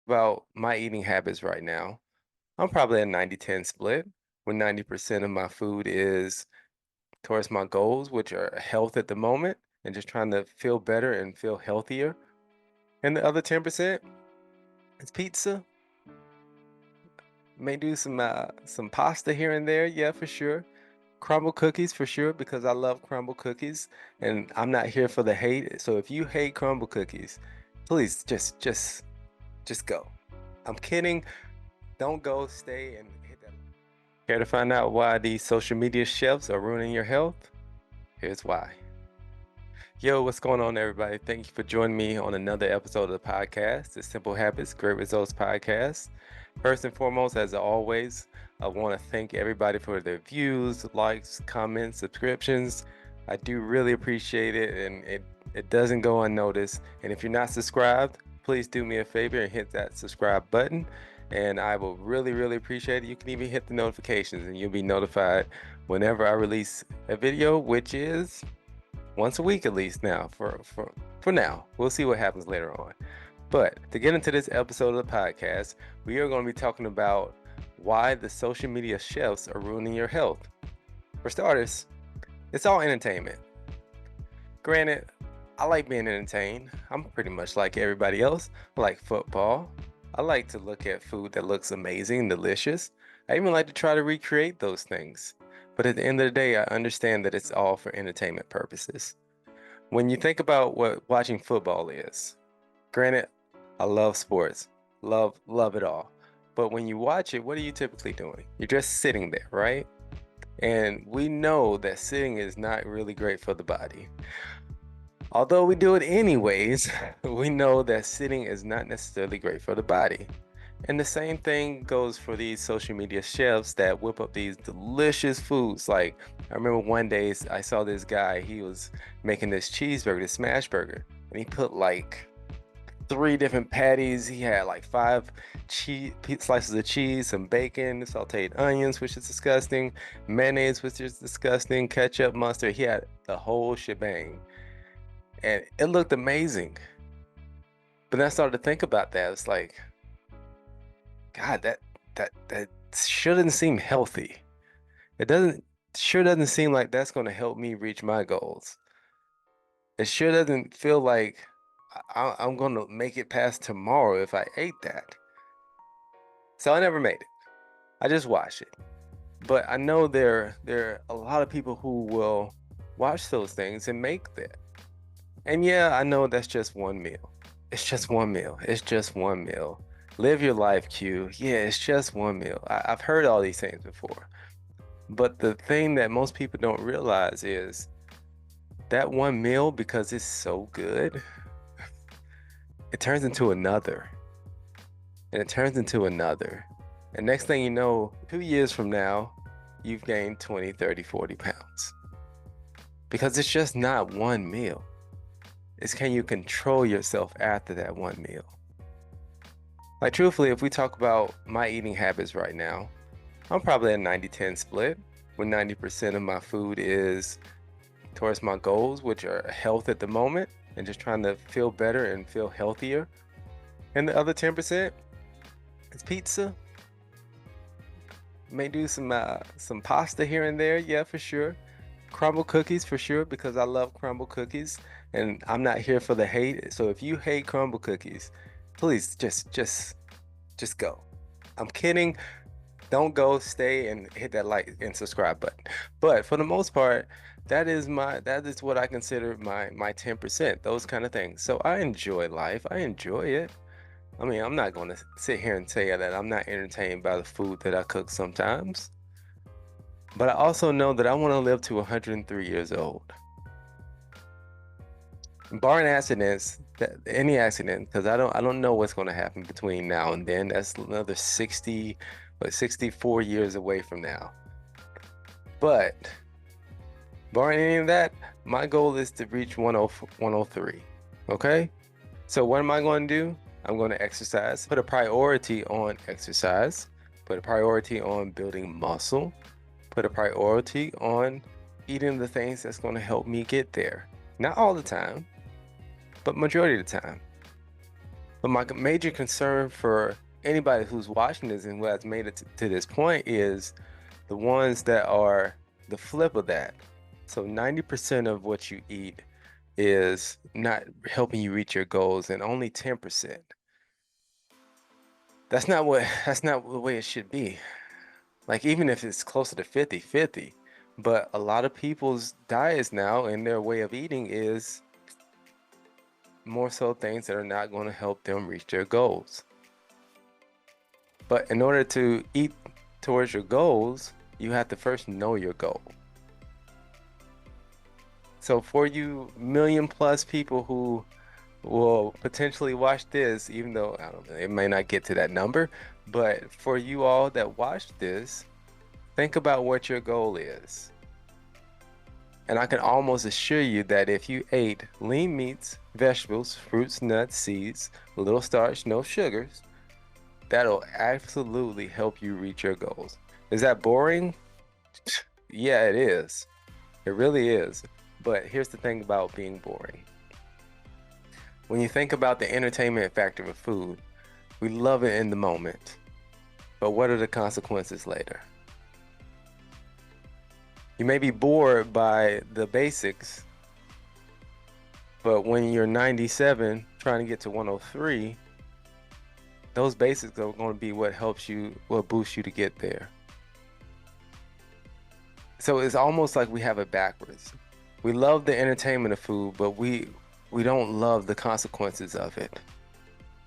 About my eating habits right now, I'm probably a 90-10 split, where 90% of my food is towards my goals, which are health at the moment, and just trying to feel better and feel healthier. And the other 10% is pizza. May do some pasta here and there, yeah, for sure. Crumble cookies for sure because I love crumble cookies, and I'm not here for the hate. So if you hate crumble cookies, please just go. I'm kidding. Don't go. Stay and hit that. Care to find out why these social media chefs are ruining your health? Here's why. Yo, what's going on, everybody? Thank you for joining me on another episode of the podcast, the Simple Habits, Great Results podcast. First and foremost, as always, I want to thank everybody for their views, likes, comments, subscriptions. I do really appreciate it, and it doesn't go unnoticed. And if you're not subscribed, please do me a favor and hit that subscribe button, and I will really appreciate it. You can even hit the notifications, and you'll be notified whenever I release a video, which is once a week at least now for now. We'll see what happens later on. But to get into this episode of the podcast, we are going to be talking about why the social media chefs are ruining your health. For starters, it's all entertainment. Granted, I like being entertained. I'm pretty much like everybody else. I like football. I like to look at food that looks amazing and delicious. I even like to try to recreate those things. But at the end of the day, I understand that it's all for entertainment purposes. When you think about what watching football is, granted, I love sports, love it all. But when you watch it, what are you typically doing? You're just sitting there, right? And we know that sitting is not really great for the body. Although we do it anyways, we know that sitting is not necessarily great for the body. And the same thing goes for these social media chefs that whip up these delicious foods. Like, I remember one day I saw this guy, he was making this cheeseburger, this smash burger, and he put like three different patties. He had like five slices of cheese, some bacon, sauteed onions, which is disgusting, mayonnaise, which is disgusting, ketchup, mustard. He had the whole shebang, and it looked amazing. But then I started to think about that. It's like, God, that shouldn't seem healthy. It doesn't seem like that's going to help me reach my goals. It sure doesn't feel like I'm going to make it past tomorrow if I ate that. So I never made it. I just watched it. But I know there are a lot of people who will watch those things and make that. And yeah, I know that's just one meal. It's just one meal. It's just one meal. Live your life, Q. Yeah, it's just one meal. I've heard all these things before. But the thing that most people don't realize is that one meal, because it's so good, it turns into another. And it turns into another. And next thing you know, 2 years from now, you've gained 20, 30, 40 pounds. Because it's just not one meal. It's can you control yourself after that one meal? Like, truthfully, if we talk about my eating habits right now, I'm probably a 90-10 split, where 90% of my food is towards my goals, which are health at the moment, and just trying to feel better and feel healthier. And the other 10% is pizza. May do some pasta here and there, yeah, for sure. Crumble cookies for sure because I love crumble cookies, and I'm not here for the hate. So if you hate crumble cookies, please just go. I'm kidding. Don't go. Stay and hit that like and subscribe button. But for the most part, that is what I consider my 10%. Those kind of things. So I enjoy life. I enjoy it. I mean, I'm not going to sit here and say that I'm not entertained by the food that I cook sometimes. But I also know that I want to live to 103 years old. Barring accidents, any accident, because I don't know what's going to happen between now and then. That's another 64 years away from now. But barring any of that, my goal is to reach 103. Okay? So what am I going to do? I'm going to exercise, put a priority on exercise, put a priority on building muscle, put a priority on eating the things that's going to help me get there. Not all the time, but majority of the time. But my major concern for anybody who's watching this and who has made it to this point is the ones that are the flip of that. So 90% of what you eat is not helping you reach your goals, and only 10%. That's not the way it should be. Like even if it's closer to 50-50, but a lot of people's diets now and their way of eating is more so things that are not going to help them reach their goals. But in order to eat towards your goals, you have to first know your goal. So for you million plus people who will potentially watch this, even though I don't know, it may not get to that number, but for you all that watch this, think about what your goal is. And I can almost assure you that if you ate lean meats, vegetables, fruits, nuts, seeds, little starch, no sugars, that'll absolutely help you reach your goals. Is that boring? Yeah, it is. It really is. But here's the thing about being boring. When you think about the entertainment factor of food, we love it in the moment. But what are the consequences later? You may be bored by the basics, but when you're 97 trying to get to 103, those basics are going to be what helps you, what boosts you to get there. So it's almost like we have it backwards. We love the entertainment of food, but we don't love the consequences of it.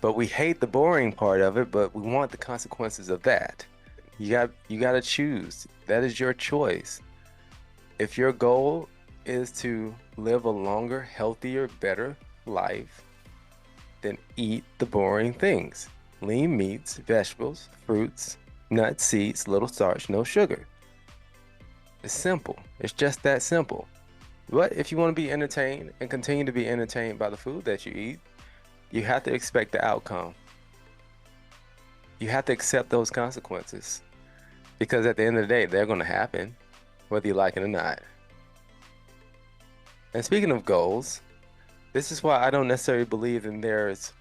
But we hate the boring part of it, but we want the consequences of that. You got to choose. That is your choice. If your goal is to live a longer, healthier, better life, then eat the boring things. Lean meats, vegetables, fruits, nuts, seeds, little starch, no sugar. It's simple. It's just that simple. But if you want to be entertained and continue to be entertained by the food that you eat, you have to expect the outcome. You have to accept those consequences because at the end of the day, they're going to happen, whether you like it or not. And speaking of goals, this is why I don't necessarily believe in there's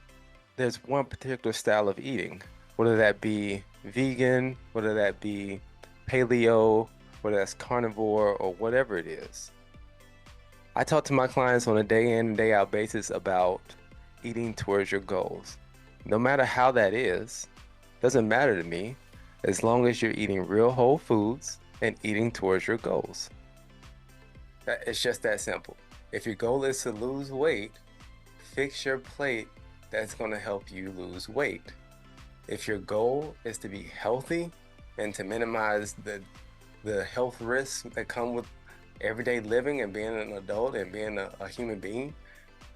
one particular style of eating, whether that be vegan, whether that be paleo, whether that's carnivore or whatever it is. I talk to my clients on a day in and day out basis about eating towards your goals. No matter how that is, doesn't matter to me as long as you're eating real whole foods and eating towards your goals. It's just that simple. If your goal is to lose weight, fix your plate that's going to help you lose weight. If your goal is to be healthy and to minimize the health risks that come with everyday living and being an adult and being a human being,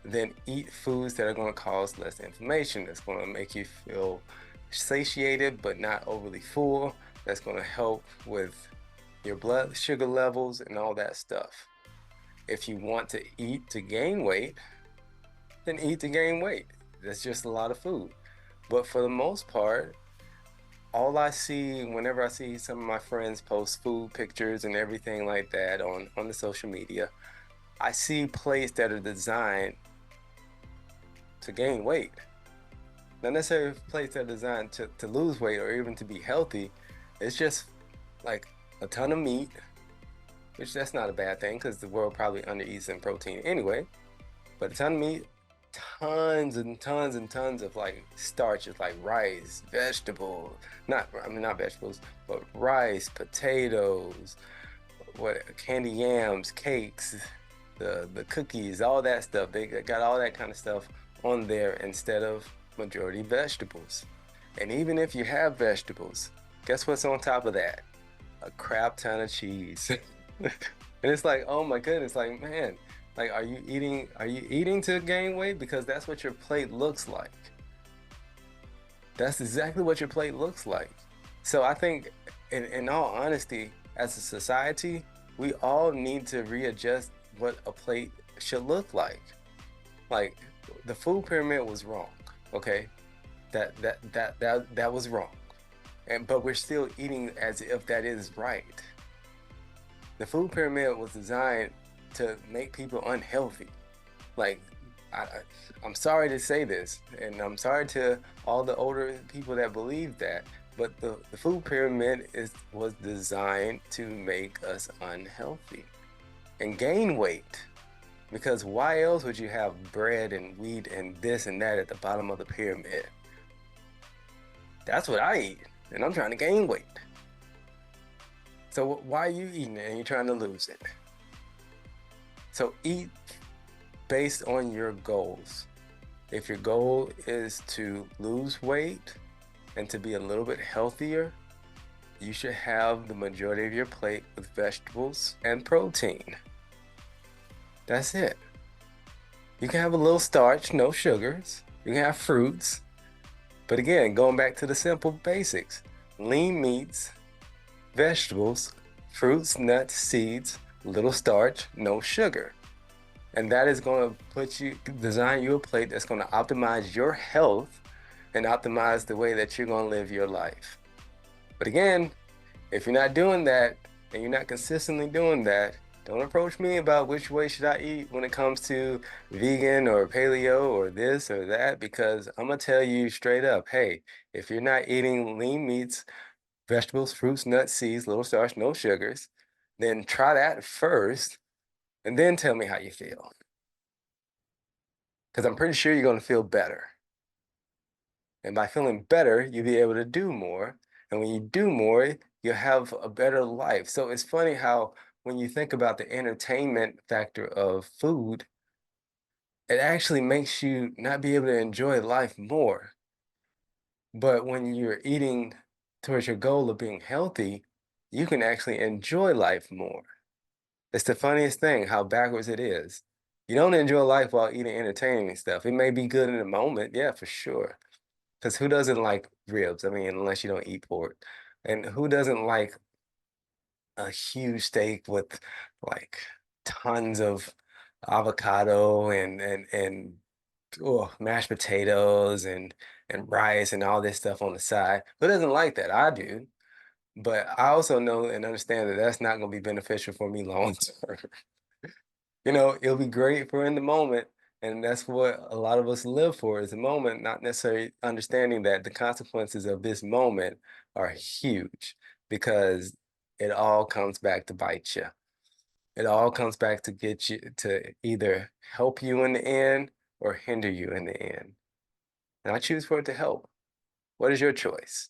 then eat foods that are going to cause less inflammation, that's going to make you feel satiated but not overly full, that's going to help with your blood sugar levels and all that stuff. If you want to eat to gain weight, then eat to gain weight. That's just a lot of food. But for the most part, all I see whenever I see some of my friends post food pictures and everything like that on the social media, I see plates that are designed to gain weight. Not necessarily plates that are designed to lose weight or even to be healthy. It's just like a ton of meat, which that's not a bad thing because the world probably under-eats in protein anyway. But a ton of meat, tons and tons and tons of like starches like rice, vegetables, not vegetables, but rice, potatoes, candy yams, cakes, the cookies, all that stuff. They got all that kind of stuff on there instead of majority vegetables. And even if you have vegetables, guess what's on top of that? A crap ton of cheese. And it's like, oh my goodness, like man, like are you eating to gain weight? Because that's what your plate looks like. That's exactly what your plate looks like. So I think in all honesty, as a society, we all need to readjust what a plate should look like. Like the food pyramid was wrong, okay? That was wrong. But we're still eating as if that is right. The food pyramid was designed to make people unhealthy. Like I'm sorry to say this, and I'm sorry to all the older people that believe that, but the food pyramid was designed to make us unhealthy and gain weight. Because why else would you have bread and wheat and this and that at the bottom of the pyramid? That's what I eat, and I'm trying to gain weight. So why are you eating it and you're trying to lose it? So eat based on your goals. If your goal is to lose weight and to be a little bit healthier, you should have the majority of your plate with vegetables and protein. That's it. You can have a little starch, no sugars. You can have fruits. But again, going back to the simple basics, lean meats, vegetables, fruits, nuts, seeds, little starch, no sugar. And that is going to design you a plate that's going to optimize your health and optimize the way that you're going to live your life. But again, if you're not doing that and you're not consistently doing that, don't approach me about which way should I eat when it comes to vegan or paleo or this or that, because I'm going to tell you straight up, hey, if you're not eating lean meats, vegetables, fruits, nuts, seeds, little starch, no sugars, then try that first and then tell me how you feel. Because I'm pretty sure you're going to feel better. And by feeling better, you'll be able to do more. And when you do more, you'll have a better life. So it's funny how when you think about the entertainment factor of food, it actually makes you not be able to enjoy life more. But when you're eating towards your goal of being healthy, you can actually enjoy life more. It's the funniest thing how backwards it is. You don't enjoy life while eating entertaining stuff. It may be good in the moment, yeah, for sure. Because who doesn't like ribs? I mean, unless you don't eat pork. And who doesn't like a huge steak with like tons of avocado and oh, mashed potatoes and rice and all this stuff on the side? Who doesn't like that? I do. But I also know and understand that that's not going to be beneficial for me long term. It'll be great for in the moment. And that's what a lot of us live for is the moment, not necessarily understanding that the consequences of this moment are huge because it all comes back to bite you. It all comes back to get you to either help you in the end or hinder you in the end. And I choose for it to help. What is your choice?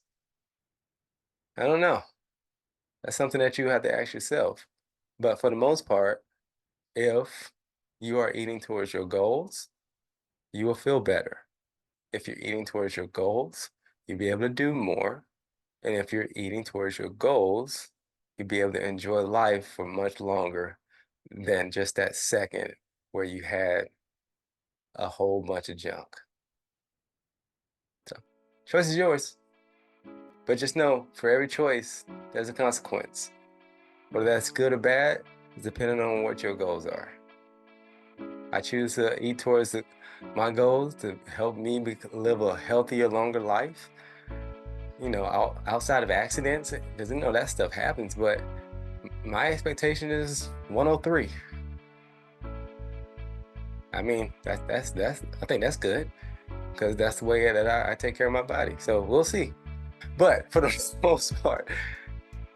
I don't know. That's something that you have to ask yourself. But for the most part, if you are eating towards your goals, you will feel better. If you're eating towards your goals, you'll be able to do more. And if you're eating towards your goals, you'll be able to enjoy life for much longer than just that second where you had a whole bunch of junk. So, choice is yours. But just know, for every choice, there's a consequence. Whether that's good or bad is depending on what your goals are. I choose to eat towards my goals to help me live a healthier, longer life. Outside of accidents, because that stuff happens, but my expectation is 103. I mean, that's I think that's good because that's the way that I take care of my body. So we'll see. But for the most part,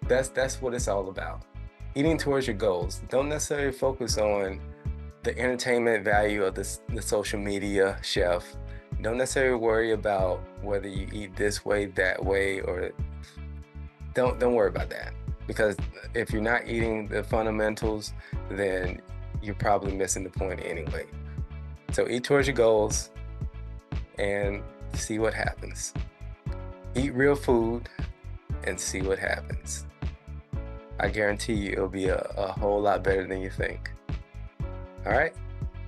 that's what it's all about. Eating towards your goals. Don't necessarily focus on the entertainment value of the social media chef. Don't necessarily worry about whether you eat this way, that way, or don't worry about that. Because if you're not eating the fundamentals, then you're probably missing the point anyway. So eat towards your goals and see what happens. Eat real food and see what happens. I guarantee you it'll be a whole lot better than you think. All right,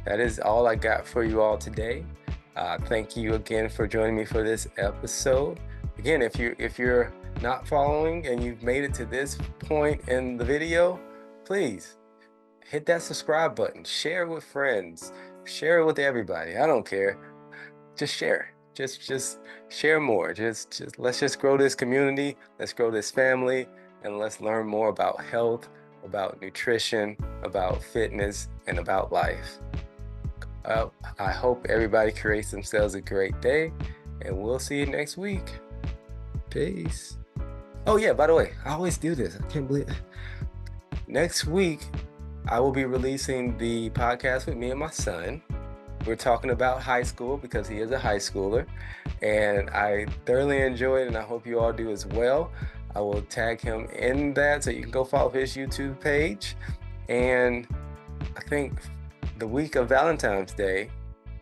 that is all I got for you all today. Thank you again for joining me for this episode. Again, if you're not following and you've made it to this point in the video, please hit that subscribe button, share it with friends, share it with everybody. I don't care. Just share. Just share more. Just let's just grow this community. Let's grow this family, and let's learn more about health, about nutrition, about fitness, and about life. Uh, I hope everybody creates themselves a great day, and we'll see you next week. Peace. Oh yeah, by the way, I always do this. I can't believe next week I will be releasing the podcast with me and my son. We're talking about high school because he is a high schooler, and I thoroughly enjoy it, and I hope you all do as well. I will tag him in that so you can go follow his YouTube page. And I think the week of Valentine's Day,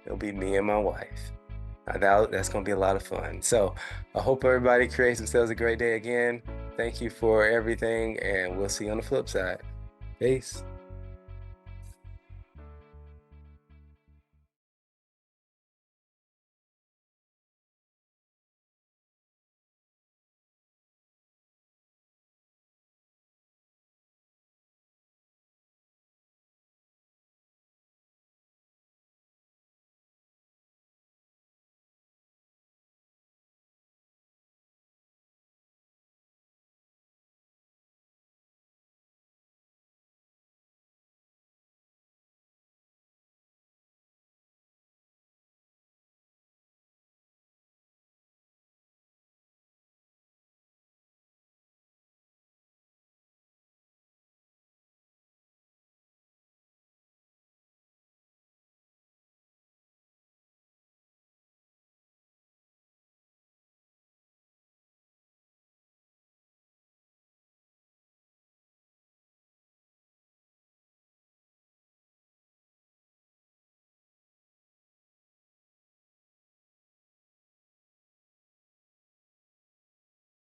it'll be me and my wife. That's going to be a lot of fun. So I hope everybody creates themselves a great day again. Thank you for everything, and we'll see you on the flip side. Peace.